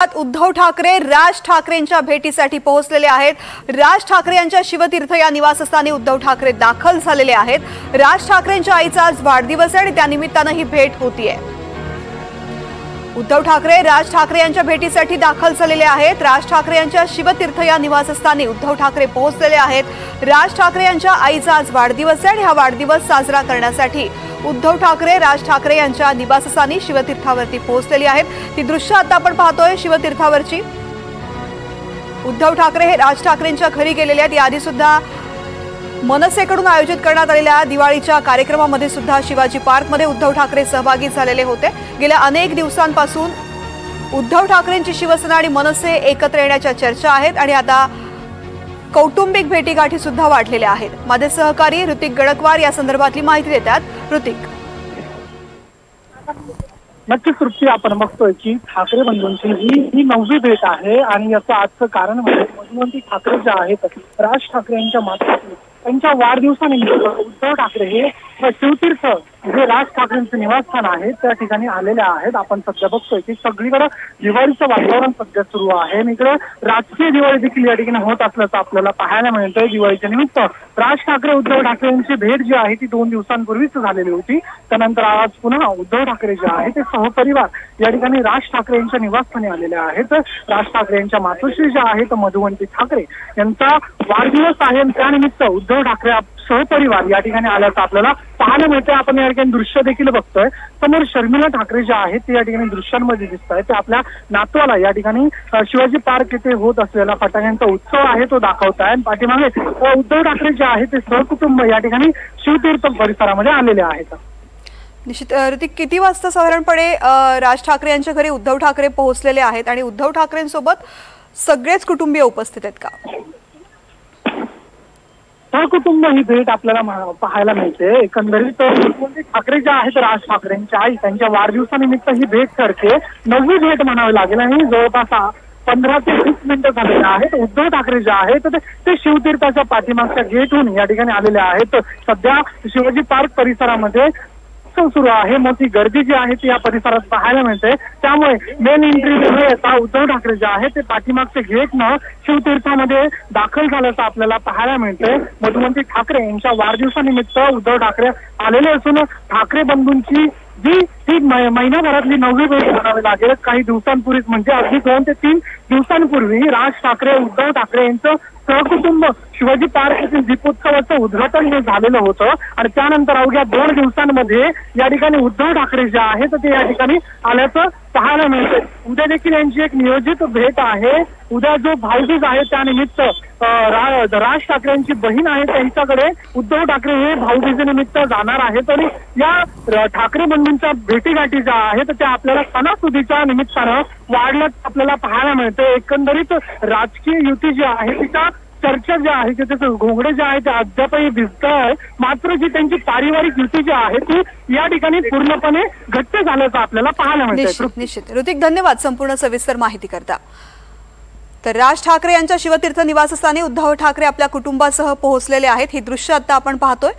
उद्धव ठाकरे राज ठाकरेंच्या भेटीसाठी पोहोचलेले आहेत। राज ठाकरे यांच्या शिवतीर्थ या निवासस्थानी उद्धव ठाकरे दाखल झालेले आहेत। राज ठाकरेंच्या आईचा आज वाढदिवस आहे आणि त्यानिमित्ताने ही भेट होतीये। उद्धव ठाकरे राज ठाकरे यांच्या भेटीसाठी दाखल झालेले आहेत। राज ठाकरे यांच्या शिवतीर्थ या निवासस्थानी उद्धव ठाकरे पोहोचलेले आहेत। राज ठाकरे यांच्या आईचा आज वाढदिवस आहे आणि हा वाढदिवस साजरा करण्यासाठी उद्धव ठाकरे राज ठाकरे यांच्या निवासस्थानी शिवतीर्थावरती पोहोचलेली आहेत। ती दृश्य आता आपण पाहतोय शिवतीर्थावरची। उद्धव ठाकरे हे राज ठाकरेंच्या घरी गेलेले आहेत। याआधी सुद्धा मनसेकडून आयोजित करण्यात आलेल्या दिवाळीच्या कार्यक्रमामध्ये सुद्धा शिवाजी पार्कमध्ये उद्धव ठाकरे सहभागी झालेले होते। गेल्या अनेक दिवसांपासून उद्धव ठाकरेंची शिवसेना आणि मनसे एकत्र येण्याच्या चर्चा आहेत आणि आता कौटुंबिक भेटीगाठी सुद्धा वाढलेल्या आहेत। माझे सहकारी ऋतिक गडकवार या संदर्भातली माहिती देतात। ऋतिक, नक्कीच तृप्ती, आपण बघतोय की ठाकरे बंधूंची ही 9वी भेट आहे आणि याचं आजचं कारण म्हणजे मधुवंती ठाकरे जे आहेत राज ठाकरे यांच्या मातोश्री त्यांच्या वाढदिवसानिमित्त उद्धव ठाकरे हे शिवतीर्थ जे राज ठाकरेंचं निवासस्थान आहे त्या ठिकाणी आलेले आहेत। आपण सध्या बघतोय की सगळीकडे दिवाळीचं वातावरण सध्या सुरू आहे आणि इकडे राजकीय दिवाळी देखील या ठिकाणी होत असल्याचं आपल्याला पाहायला मिळतंय। दिवाळीच्या निमित्त राज ठाकरे उद्धव ठाकरे यांची भेट जी आहे ती 2 दिवसांपूर्वीच झालेली होती। त्यानंतर आज पुन्हा उद्धव ठाकरे जे आहे ते सहपरिवार या ठिकाणी राज ठाकरे यांच्या निवासस्थानी आलेले आहेत। राज ठाकरे यांच्या मातोश्री ज्या आहेत मधुवंती ठाकरे यांचा वाढदिवस आहे आणि त्यानिमित्त उद्धव ठाकरे सहपरिवार या ठिकाणी आल्याचं आपल्याला पाहायला मिळतंय। आपण या ठिकाणी दृश्य देखील बघतोय। समोर शर्मिला ठाकरे ज्या आहेत ते या ठिकाणी दृश्यांमध्ये दिसत आहेत। ते आपल्या नातवाला या ठिकाणी शिवाजी पार्क येथे होत असलेला फटाक्यांचा उत्सव आहे तो दाखवत आहे। पाठीमागे उद्धव ठाकरे जे आहेत ते सहकुटुंब या ठिकाणी शिवतीर्थ परिसरामध्ये आलेले आहेत। निश्चित ऋतिक, किती वाजता साधारणपणे राज ठाकरे यांच्या घरी उद्धव ठाकरे पोहोचलेले आहेत आणि उद्धव ठाकरेंसोबत सगळेच कुटुंबीय उपस्थित आहेत का? सहकुटुंब ही भेट आपल्याला पाहायला मिळते। एकंदरीत ठाकरे जे आहेत राज ठाकरेंच्या आई त्यांच्या वाढदिवसानिमित्त ही भेट ठरते। 9वी भेट म्हणावी लागेल आणि जवळपास 15 ते 20 मिनिटं झालेले आहेत। उद्धव ठाकरे जे आहेत ते शिवतीर्थाच्या पाठीमागच्या गेटहून या ठिकाणी आलेले आहेत। सध्या शिवाजी पार्क परिसरामध्ये सुरू आहे, मोठी गर्दी जी आहे ती या परिसरात पाहायला मिळते। त्यामुळे मेन एंट्री आता उद्धव ठाकरे जे आहे ते पाठीमागचे गेटनं शिवतीर्थामध्ये दाखल झाल्याचं आपल्याला पाहायला मिळतंय। मधुवंती ठाकरे यांच्या वाढदिवसानिमित्त उद्धव ठाकरे आलेले असून ठाकरे बंधूंची ही महिनाभरातली 9वी भेट म्हणावी लागेल। काही दिवसांपूर्वीच म्हणजे अगदी 2 ते 3 दिवसांपूर्वी राज ठाकरे उद्धव ठाकरे यांचं सहकुटुंब शिवाजी पार्क येथील दीपोत्सवाचं उद्घाटन हे झालेलं होतं आणि त्यानंतर अवघ्या 2 दिवसांमध्ये या ठिकाणी उद्धव ठाकरे जे आहेत ते या ठिकाणी आल्याचं पाहायला मिळतंय। उद्या देखील यांची एक नियोजित भेट आहे। उद्या जो भाऊबीज आहे त्यानिमित्त राज ठाकरेंची बहीण आहे त्यांच्याकडे उद्धव ठाकरे हे भाऊबीजेनिमित्त जाणार आहेत आणि या ठाकरे बंधूंच्या भेटीगाठी ज्या आहेत त्या आपल्याला सणासुदीच्या निमित्तानं वाढल्याच आपल्याला पाहायला मिळते। एकंदरीत राजकीय युती जी आहे तिच्या चर्चा ज्या आहे त्याचे घोंगडे जे आहे ते अद्यापही दिसत आहे, मात्र जी त्यांची पारिवारिक युती जी आहे ती या ठिकाणी पूर्णपणे घट्ट झाल्याचं आपल्याला पाहायला मिळतंय। निश्चित ऋतिक, धन्यवाद संपूर्ण सविस्तर माहिती करता। तर राज ठाकरे यांच्या शिवतीर्थ निवासस्थानी उद्धव ठाकरे आपल्या कुटुंबासह पोहोचलेले आहेत। ही दृश्य आता आपण पाहतोय।